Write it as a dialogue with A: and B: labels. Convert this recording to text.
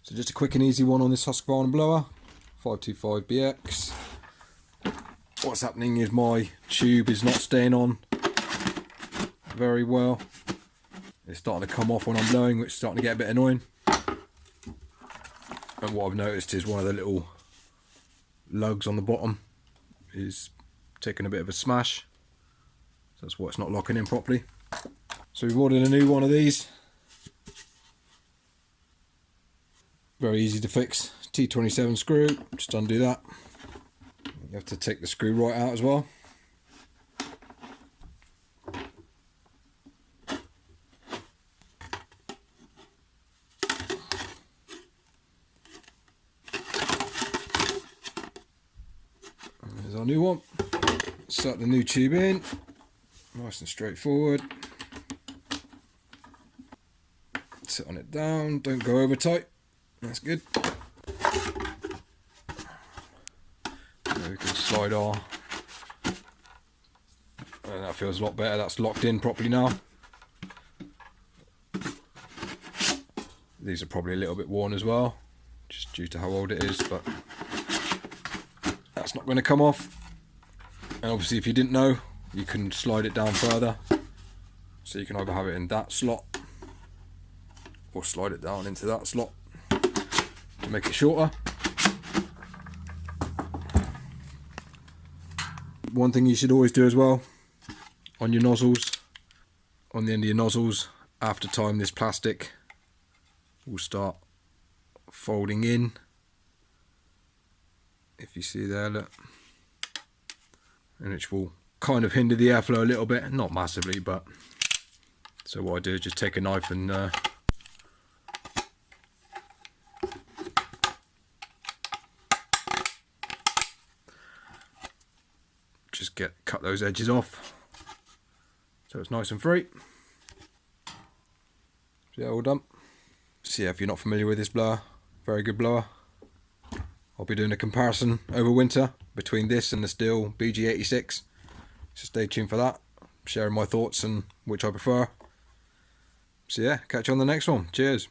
A: So just a quick and easy one on this Husqvarna blower, 525BX. What's happening is my tube is not staying on very well. It's starting to come off when I'm blowing, which is starting to get a bit annoying. And what I've noticed is one of the little lugs on the bottom is taking a bit of a smash. So that's why it's not locking in properly. So we've ordered a new one of these. Very easy to fix. T27 screw, just undo that. You have to take the screw right out as well. And there's our new one. Set the new tube in, nice and straightforward. Sit on it down, don't go over tight. That's good. Now we can slide our, and that feels a lot better. That's locked in properly now. These are probably a little bit worn as well, just due to how old it is, but that's not going to come off. And obviously, if you didn't know, you can slide it down further, so you can either have it in that slot or slide it down into that slot to make it shorter. One thing you should always do as well on your nozzles, on the end of your nozzles, after time this plastic will start folding in. If you see there, look, and which will kind of hinder the airflow a little bit, not massively, but so what I do is just take a knife and just cut those edges off so it's nice and free. So yeah, all done. So yeah, if you're not familiar with this blower, very good blower. I'll be doing a comparison over winter between this and the Stihl BG86, so stay tuned for that, sharing my thoughts and which I prefer. So yeah, catch you on the next one. Cheers.